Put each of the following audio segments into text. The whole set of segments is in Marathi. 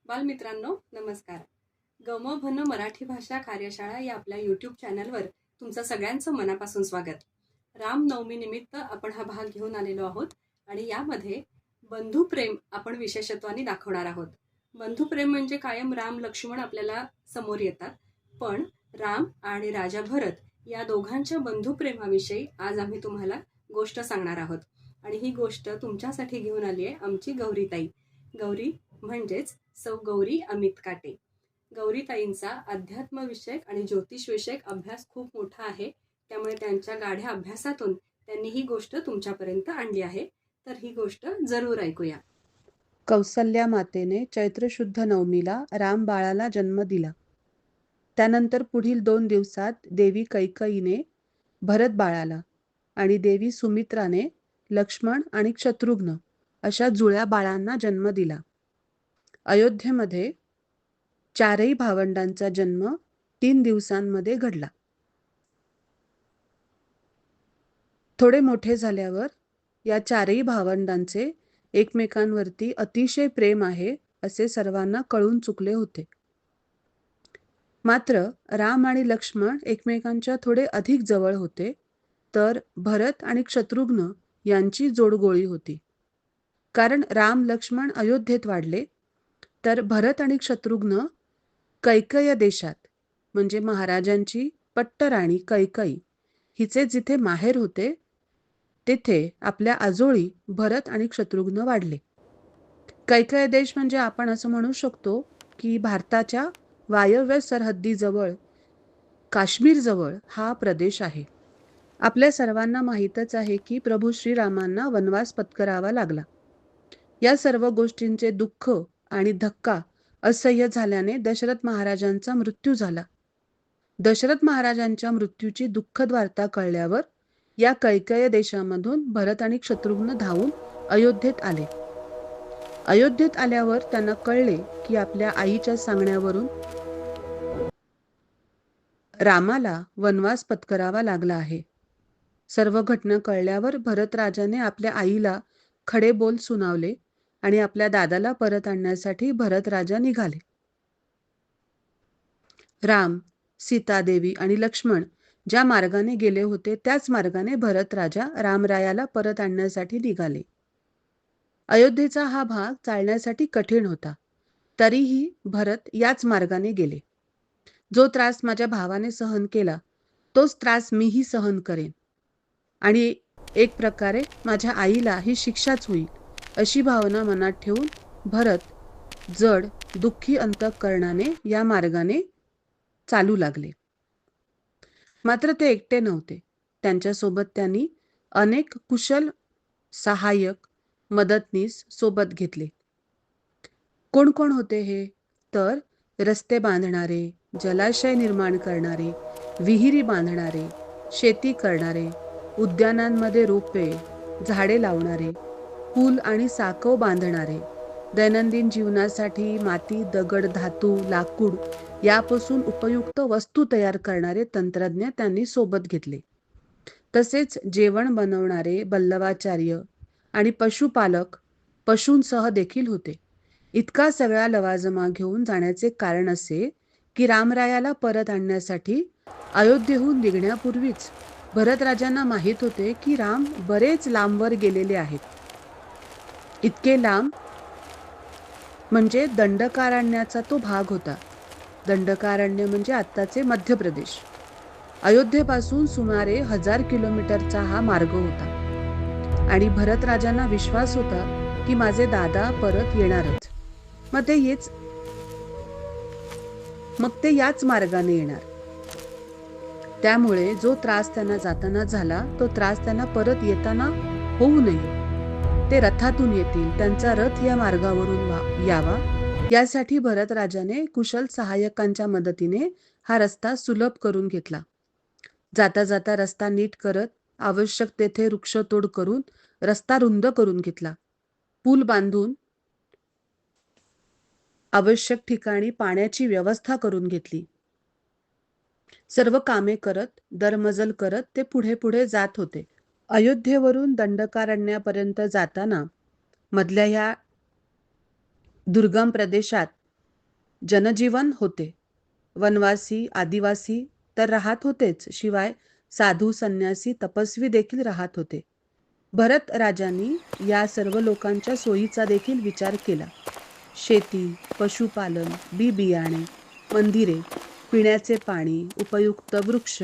बालमित्रांनो नमस्कार. गमभन मराठी भाषा कार्यशाळा या आपल्या यूट्यूब चॅनलवर तुमचं सगळ्यांचं मनापासून स्वागत. रामनवमी निमित्त आपण हा भाग घेऊन आलेलो आहोत आणि यामध्ये बंधुप्रेम आपण विशेषत्वाने दाखवणार आहोत. बंधुप्रेम म्हणजे कायम राम लक्ष्मण आपल्याला समोर येतात, पण राम आणि राजा भरत या दोघांच्या बंधुप्रेमाविषयी आज आम्ही तुम्हाला गोष्ट सांगणार आहोत. आणि ही गोष्ट तुमच्यासाठी घेऊन आली आहे आमची गौरीताई. गौरी म्हणजेच सौ गौरी अमित काटे. गौरीताईंचा अध्यात्मविषयक आणि ज्योतिषविषयक अभ्यास खूप मोठा आहे, त्यामुळे त्यांच्या गाढ्या अभ्यासातून त्यांनी ही गोष्ट तुमच्यापर्यंत आणली आहे. तर ही गोष्ट जरूर ऐकूया. कौसल्या मातेने चैत्र शुद्ध नवमीला राम बाळाला जन्म दिला. त्यानंतर पुढील 2 दिवसात देवी कैकईने भरत बाळाला आणि देवी सुमित्राने लक्ष्मण आणि शत्रुघ्न अशा जुळ्या बाळांना जन्म दिला. अयोध्येमध्ये 4ही भावंडांचा जन्म 3 दिवसांमध्ये घडला. थोडे मोठे झाल्यावर या 4ही भावंडांचे एकमेकांवरती अतिशय प्रेम आहे असे सर्वांना कळून चुकले होते. मात्र राम आणि लक्ष्मण एकमेकांच्या थोडे अधिक जवळ होते, तर भरत आणि शत्रुघ्न यांची जोडगोळी होती. कारण राम लक्ष्मण अयोध्येत वाढले, तर भरत आणि शत्रुघ्न कैकय देशात म्हणजे महाराजांची पट्टराणी कैकई हिचे जिथे माहेर होते तिथे आपल्या आजोळी भरत आणि शत्रुघ्न वाढले. कैकय देश म्हणजे आपण असं म्हणू शकतो की भारताच्या वायव्य सरहद्दीजवळ काश्मीरजवळ हा प्रदेश आहे. आपल्या सर्वांना माहीतच आहे की प्रभू श्रीरामांना वनवास पत्करावा लागला. या सर्व गोष्टींचे दुःख आणि धक्का असह्य झाल्याने दशरथ महाराजांचा मृत्यू झाला. दशरथ महाराजांच्या मृत्यूची दुःखद वार्ता कळल्यावर या कैकय देशामधून भरत आणि शत्रुघ्न धावून अयोध्येत आले. अयोध्येत आल्यावर त्यांना कळले की आपल्या आईच्या सांगण्यावरून रामाला वनवास पत्करावा लागला आहे. सर्व घटना कळल्यावर भरत राजाने आपल्या आईला खडे बोल सुनावले आणि आपल्या दादाला परत आणण्यासाठी भरत राजा निघाले. राम, सीतादेवी आणि लक्ष्मण ज्या मार्गाने गेले होते त्याच मार्गाने भरत राजा रामरायाला परत आणण्यासाठी निघाले. अयोध्येचा हा भाग चालण्यासाठी कठीण होता, तरीही भरत याच मार्गाने गेले. जो त्रास माझ्या भावाने सहन केला तोच त्रास मीही सहन करेन आणि एक प्रकारे माझ्या आईला ही शिक्षाच होईल अशी भावना मनात ठेवून भरत जड दुःखी अंतःकरणाने या मार्गाने चालू लागले. मात्र ते एकटे नव्हते. त्यांच्यासोबत त्यांनी अनेक कुशल सहाय्यक मदतनीस सोबत घेतले. कोण कोण होते हे? तर रस्ते बांधणारे, जलाशय निर्माण करणारे, विहिरी बांधणारे, शेती करणारे, उद्यानांमध्ये रोपे, झाडे लावणारे, पूल आणि साकव बांधणारे, दैनंदिन जीवनासाठी माती, दगड, धातू, लाकूड यापासून उपयुक्त वस्तू तयार करणारे तंत्रज्ञ त्यांनी सोबत घेतले. तसेच जेवण बनवणारे बल्लवाचार्य आणि पशुपालक पशूंसह देखील होते. इतका सगळा लवाजमा घेऊन जाण्याचे कारण असे की रामरायाला परत आणण्यासाठी अयोध्येहून निघण्यापूर्वीच भरतराजांना माहीत होते की राम बरेच लांबवर गेलेले आहेत. इतके लांब म्हणजे दंडकारण्याचा तो भाग होता. दंडकारण्य म्हणजे आत्ताचे मध्य प्रदेश. अयोध्येपासून सुमारे 1000 किलोमीटरचा हा मार्ग होता आणि भरतराजांना विश्वास होता की माझे दादा परत येणारच. मग ते याच मार्गाने येणार. त्यामुळे जो त्रास त्यांना जाताना झाला तो त्रास त्यांना परत येताना होऊ नये. ते रथातून येतील, त्यांचा रथ या मार्गावरून यावा यासाठी भरतराजाने कुशल सहाय्यकांच्या मदतीने हा रस्ता सुलभ करून घेतला. जाता जाता रस्ता नीट करत, आवश्यक तेथे वृक्षतोड करून रस्ता रुंद करून घेतला. पूल बांधून आवश्यक ठिकाणी पाण्याची व्यवस्था करून घेतली. सर्व कामे करत, दरमजल करत ते पुढे पुढे जात होते. अयोध्येवरून दंडकारण्यापर्यंत जाताना मधल्या ह्या दुर्गम प्रदेशात जनजीवन होते. वनवासी, आदिवासी तर राहत होतेच, शिवाय साधू, संन्यासी, तपस्वी देखील राहत होते. भरत राजांनी या सर्व लोकांच्या सोयीचा देखील विचार केला. शेती, पशुपालन, बी-बियाणे, मंदिरे, पिण्याचे पाणी, उपयुक्त वृक्ष,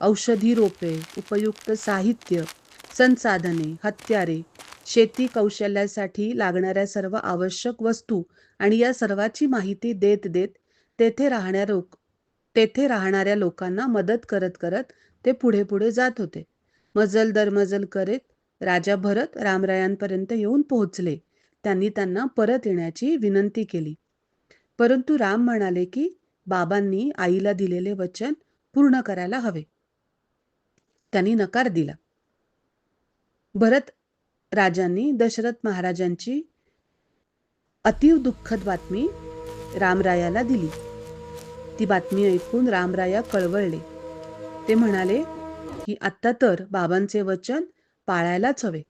औषधी रोपे, उपयुक्त साहित्य, संसाधने, हत्यारे, शेती कौशल्यासाठी लागणाऱ्या सर्व आवश्यक वस्तू आणि या सर्वाची माहिती देत देत तेथे राहणाऱ्या लोकांना मदत करत करत ते पुढे पुढे जात होते. मजल दर मजल करीत राजा भरत रामरायांपर्यंत येऊन पोहोचले. त्यांनी त्यांना परत येण्याची विनंती केली. परंतु राम म्हणाले की बाबांनी आईला दिलेले वचन पूर्ण करायला हवे. त्यांनी नकार दिला. भरत राजांनी दशरथ महाराजांची अतीव दुःखद बातमी रामरायाला दिली. ती बातमी ऐकून रामराया कळवळले. ते म्हणाले की आता तर बाबांचे वचन पाळायलाच हवे.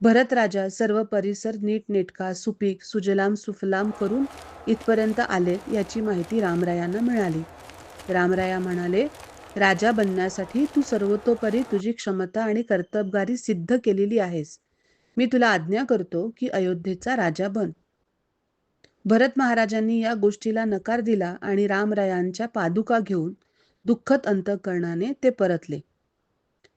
भरत राजा सर्व परिसर नीटनेटका, सुपीक, सुजलाम सुफलाम करून इथपर्यंत आले याची माहिती रामरायांना मिळाली. रामराया म्हणाले, राजा बनण्यासाठी तू सर्वतोपरी तुझी क्षमता आणि कर्तबगारी सिद्ध केलेली आहेस. मी तुला आज्ञा करतो की अयोध्येचा राजा बन. भरत महाराजांनी या गोष्टीला नकार दिला आणि रामरायांच्या पादुका घेऊन दुःखद अंतःकरणाने ते परतले.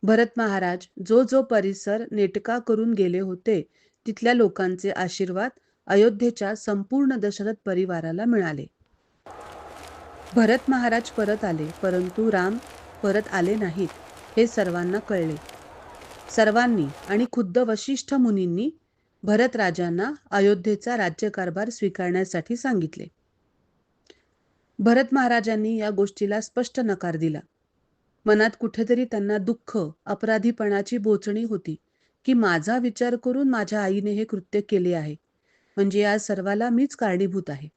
भरत महाराज जो जो परिसर नेटका करून गेले होते तिथल्या लोकांचे आशीर्वाद अयोध्येच्या संपूर्ण दशरथ परिवाराला मिळाले. भरत महाराज परत आले, परंतु राम परत आले नाहीत हे सर्वांना कळले. सर्वांनी आणि खुद्द वशिष्ठ मुनींनी भरत राजांना अयोध्येचा राज्यकारभार स्वीकारण्यासाठी सांगितले. भरत महाराजांनी या गोष्टीला स्पष्ट नकार दिला. मनात कुठेतरी त्यांना दुःख, अपराधीपणाची बोचणी होती की माझा विचार करून माझ्या आईने हे कृत्य केले आहे, म्हणजे या सर्वाला मीच कारणीभूत आहे.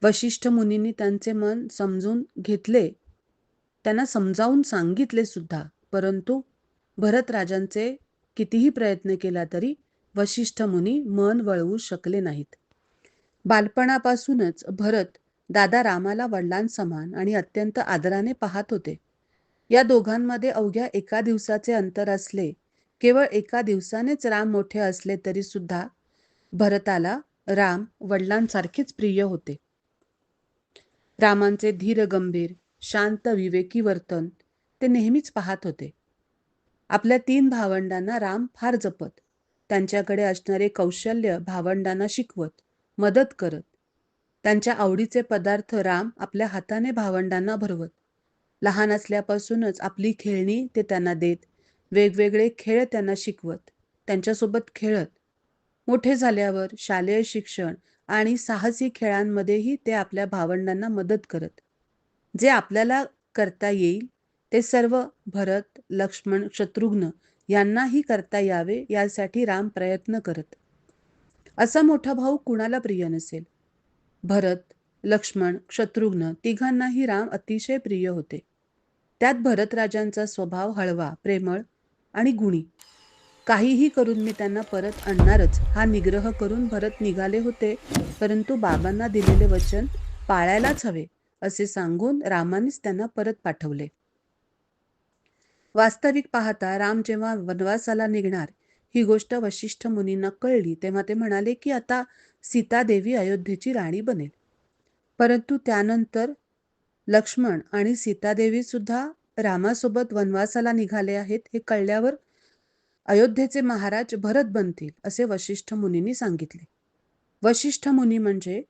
वशिष्ठ मुनींनी त्यांचे मन समजून घेतले, त्यांना समजावून सांगितले सुद्धा, परंतु भरत राजांचे कितीही प्रयत्न केला तरी वशिष्ठ मुनी मन वळवू शकले नाहीत. बालपणापासूनच भरत दादा रामाला वडिलांसमान आणि अत्यंत आदराने पाहत होते. या दोघांमध्ये अवघ्या एका दिवसाचे अंतर असले, केवळ एका दिवसानेच राम मोठे असले तरी सुद्धा भरताला राम वडिलांसारखेच प्रिय होते. रामांचे धीर गंभीर, शांत विवेकी वर्तन ते नेहमीच पाहत होते. आपल्या 3 भावंडांना राम फार जपत. त्यांच्याकडे असणारे कौशल्य भावंडांना शिकवत, मदत करत. त्यांच्या आवडीचे पदार्थ राम आपल्या हाताने भावंडांना भरवत. लहान असल्यापासूनच आपली खेळणी ते त्यांना देत, वेगवेगळे खेळ त्यांना शिकवत, त्यांच्यासोबत खेळत. मोठे झाल्यावर शालेय शिक्षण आणि साहसी खेळांमध्येही ते आपल्या भावंडांना मदत करत. जे आपल्याला करता येईल ते सर्व भरत, लक्ष्मण, शत्रुघ्न यांनाही करता यावे यासाठी राम प्रयत्न करत. असा मोठा भाऊ कुणाला प्रिय नसेल. भरत, लक्ष्मण, शत्रुघ्न तिघांनाही राम अतिशय प्रिय होते. त्यात भरत राजांचा स्वभाव हळवा, प्रेमळ आणि गुणी. काहीही करून मी त्यांना परत आणणारच हा निग्रह करून भरत निघाले होते, परंतु बाबांना दिलेले वचन पाळायलाच हवे असे सांगून रामानेच त्यांना परत पाठवले. वास्तविक पाहता राम जेव्हा वनवासाला निघणार ही गोष्ट वशिष्ठ मुनींना कळली, तेव्हा ते म्हणाले की आता सीतादेवी अयोध्येची राणी बनेल. परंतु त्यानंतर लक्ष्मण आणि सीतादेवी सुद्धा रामासोबत वनवासाला निघाले आहेत हे कळल्यावर अयोध्येचे महाराज भरत बनतील असे वशिष्ठ मुनींनी सांगितले. वशिष्ठ मुनी म्हणजे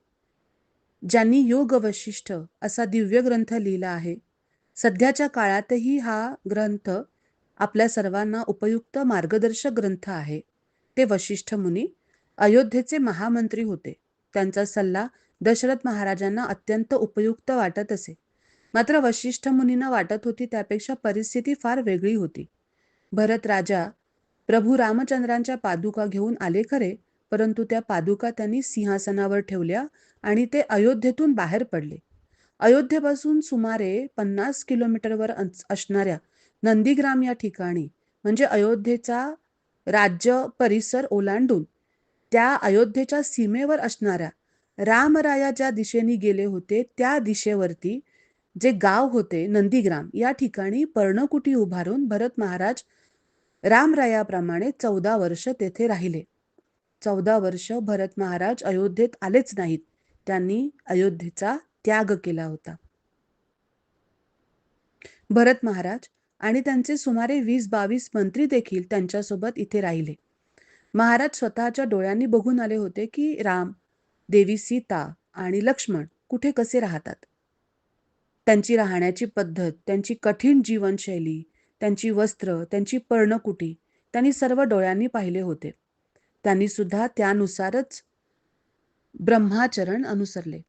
ज्यांनी योग वशिष्ठ असा दिव्य ग्रंथ लिहिला आहे. सध्याच्या काळातही हा ग्रंथ आपल्या सर्वांना उपयुक्त मार्गदर्शक ग्रंथ आहे. ते वशिष्ठ मुनी अयोध्येचे महामंत्री होते. त्यांचा सल्ला दशरथ महाराजांना अत्यंत उपयुक्त वाटत असे. मात्र वशिष्ठ मुनींना वाटत होती त्यापेक्षा परिस्थिती फार वेगळी होती. भरत राजा प्रभू रामचंद्रांच्या पादुका घेऊन आले खरे, परंतु त्या पादुका त्यांनी सिंहासनावर ठेवल्या आणि ते अयोध्येतून बाहेर पडले. अयोध्येपासून सुमारे 50 किलोमीटरवर असणाऱ्या नंदीग्राम या ठिकाणी म्हणजे अयोध्येचा राज्य परिसर ओलांडून त्या अयोध्येच्या सीमेवर असणाऱ्या रामराया ज्या दिशेने गेले होते त्या दिशेवरती जे गाव होते नंदीग्राम, या ठिकाणी पर्णकुटी उभारून भरत महाराज रामरायाप्रमाणे 14 वर्ष तेथे राहिले. 14 वर्ष भरत महाराज अयोध्येत आलेच नाहीत. त्यांनी अयोध्येचा त्याग केला होता. भरत महाराज आणि त्यांचे सुमारे 20-22 मंत्री देखील त्यांच्यासोबत इथे राहिले. महाराज स्वतःच्या डोळ्यांनी बघून आले होते की राम, देवी सीता आणि लक्ष्मण कुठे कसे राहतात. त्यांची राहण्याची पद्धत, त्यांची कठीण जीवनशैली, त्यांची वस्त्र, त्यांची पर्णकुटी त्यांनी सर्व डोळ्यांनी पाहिले होते. त्यांनी सुद्धा त्यानुसारच ब्रह्माचरण अनुसरले.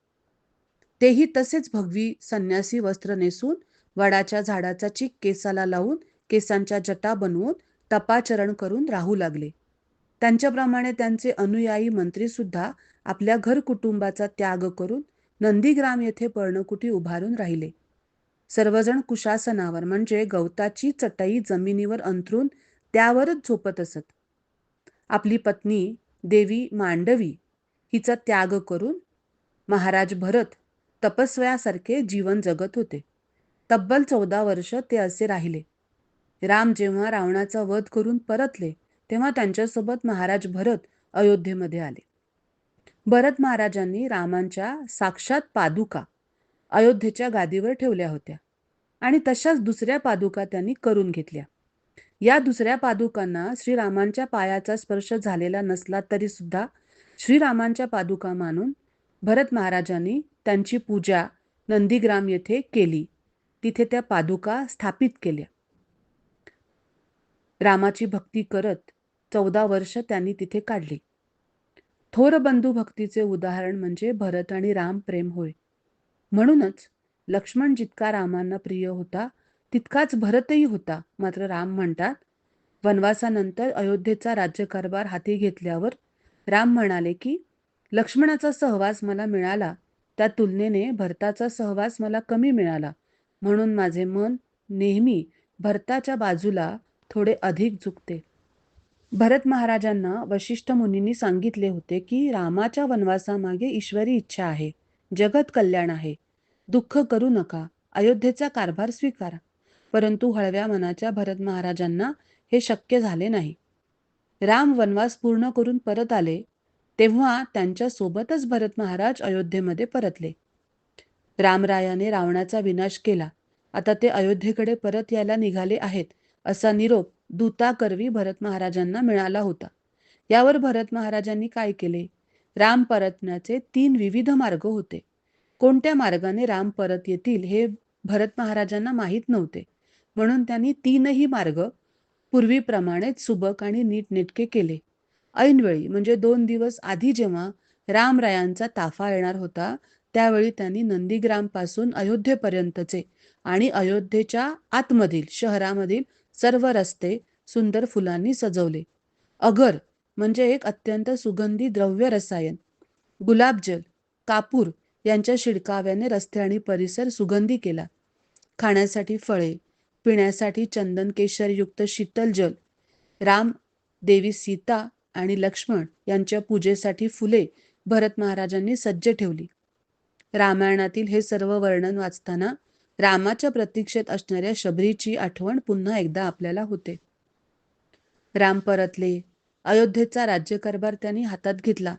तेही तसेच भगवी संन्यासी वस्त्र नेसून वडाच्या झाडाचा चीक केसाला लावून केसांच्या जटा बनवून तपाचरण करून राहू लागले. त्यांच्याप्रमाणे त्यांचे अनुयायी मंत्री सुद्धा आपल्या घर कुटुंबाचा त्याग करून नंदीग्राम येथे पर्णकुटी उभारून राहिले. सर्वजण कुशासनावर म्हणजे गवताची चटई जमिनीवर अंथरून त्यावरच झोपत असत. आपली पत्नी देवी मांडवी हिचा त्याग करून महाराज भरत तपस्व्यासारखे जीवन जगत होते. तब्बल 14 वर्ष ते असे राहिले. राम जेव्हा रावणाचा वध करून परतले तेव्हा त्यांच्यासोबत महाराज भरत अयोध्येमध्ये आले. भरत महाराजांनी रामांच्या साक्षात पादुका अयोध्येच्या गादीवर ठेवल्या होत्या आणि तशाच दुसऱ्या पादुका त्यांनी करून घेतल्या. या दुसऱ्या पादुकांना श्रीरामांच्या पायाचा स्पर्श झालेला नसला तरी सुद्धा श्रीरामांच्या पादुका मानून भरत महाराजांनी त्यांची पूजा नंदीग्राम येथे केली. तिथे त्या पादुका स्थापित केल्या. रामाची भक्ती करत 14 वर्ष त्यांनी तिथे काढली. थोर बंधू भक्तीचे उदाहरण म्हणजे भरत आणि राम प्रेम होय. म्हणूनच लक्ष्मण जितका रामांना प्रिय होता तितकाच भरतही होता. मात्र राम म्हणतात, वनवासानंतर अयोध्येचा राज्यकारभार हाती घेतल्यावर राम म्हणाले की लक्ष्मणाचा सहवास मला मिळाला त्या तुलनेने भरताचा सहवास मला कमी मिळाला, म्हणून माझे मन नेहमी भरताच्या बाजूला थोडे अधिक झुकते. भरत महाराजांना वशिष्ठ मुनींनी सांगितले होते की रामाच्या वनवासामागे ईश्वरी इच्छा आहे, जगत कल्याण आहे. दुःख करू नका, अयोध्येचा कारभार स्वीकारा. परंतु हळव्या मनाच्या भरत महाराजांना हे शक्य झाले नाही. राम वनवास पूर्ण करून परत आले तेव्हा त्यांच्या सोबतच भरत महाराज अयोध्येमध्ये परतले. रामरायाने रावणाचा विनाश केला. आता ते अयोध्येकडे परत यायला निघाले आहेत असा निरोप दूताकरवी भरत महाराजांना मिळाला होता. यावर भरत महाराजांनी काय केले? राम परतण्याचे 3 विविध मार्ग होते. कोणत्या मार्गाने राम परत येतील हे भरत महाराजांना माहीत नव्हते. म्हणून त्यांनी 3ही मार्ग पूर्वीप्रमाणेच सुबक आणि नीटनेटके केले. ऐनवेळी म्हणजे 2 दिवस आधी जेव्हा रामरायांचा ताफा येणार होता त्यावेळी त्यांनी नंदीग्रामपासून अयोध्येपर्यंतचे आणि अयोध्येच्या आतमधील शहरामधील सर्व रस्ते सुंदर फुलांनी सजवले. अगर म्हणजे एक अत्यंत सुगंधी द्रव्य रसायन, गुलाबजल, कापूर यांच्या शिडकाव्याने रस्ते आणि परिसर सुगंधी केला. खाण्यासाठी फळे, पिण्यासाठी चंदन केशरयुक्त शीतल जल, राम, देवी सीता आणि लक्ष्मण यांच्या पूजेसाठी फुले भरत महाराजांनी सज्ज ठेवली. रामायणातील हे सर्व वर्णन वाचताना रामाच्या प्रतीक्षेत असणाऱ्या शबरीची आठवण पुन्हा एकदा आपल्याला होते. राम परतले. अयोध्येचा राज्यकारभार त्यांनी हातात घेतला.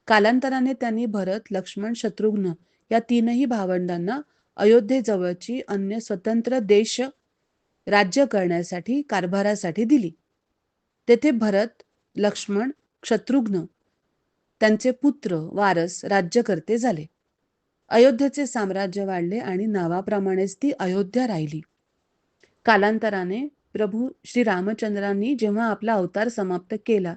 कालांतराने त्यांनी भरत, लक्ष्मण, शत्रुघ्न या 3ही भावंडांना अयोध्येजवळची अन्य स्वतंत्र देश राज्य करण्यासाठी कारभारासाठी दिली. तेथे भरत, लक्ष्मण, शत्रुघ्न त्यांचे पुत्र वारस राज्यकर्ते झाले. अयोध्येचे साम्राज्य वाढले आणि नावाप्रमाणेच ती अयोध्या राहिली. कालांतराने प्रभू श्री रामचंद्रांनी जेव्हा आपला अवतार समाप्त केला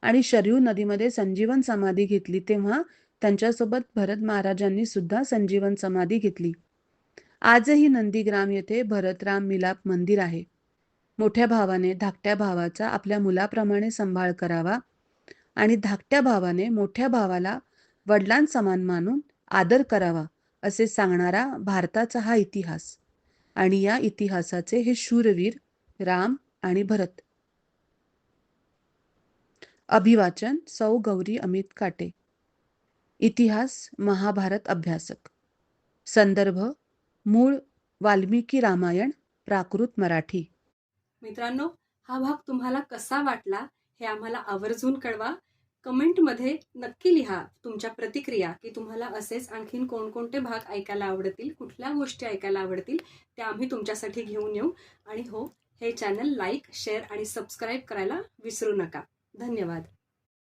आणि शरयू नदीमध्ये संजीवन समाधी घेतली तेव्हा त्यांच्यासोबत भरत महाराजांनी सुद्धा संजीवन समाधी घेतली. आजही नंदीग्राम येथे भरतराम मिलाप मंदिर आहे. मोठ्या भावाने धाकट्या भावाचा आपल्या मुलाप्रमाणे सांभाळ करावा आणि धाकट्या भावाने मोठ्या भावाला वडिलांसमान मानून आदर करावा असे सांगणारा भारताचा हा इतिहास. आणि या इतिहासाचे हे शूरवीर राम आणि भरत. अभिवाचन सौ गौरी अमित काटे. इतिहास महाभारत अभ्यासक. संदर्भ मूळ वाल्मिकी रामायण, प्राकृत मराठी. मित्रांनो, हा भाग तुम्हाला कसा वाटला हे आम्हाला आवर्जून कळवा. कमेंटमध्ये नक्की लिहा तुमच्या प्रतिक्रिया, की तुम्हाला असेच आणखीन कोणकोणते भाग ऐकायला आवडतील, कुठल्या गोष्टी ऐकायला आवडतील, त्या आम्ही तुमच्यासाठी घेऊन येऊ. आणि हो, हे चॅनल लाईक, शेअर आणि सबस्क्राईब करायला विसरू नका. धन्यवाद.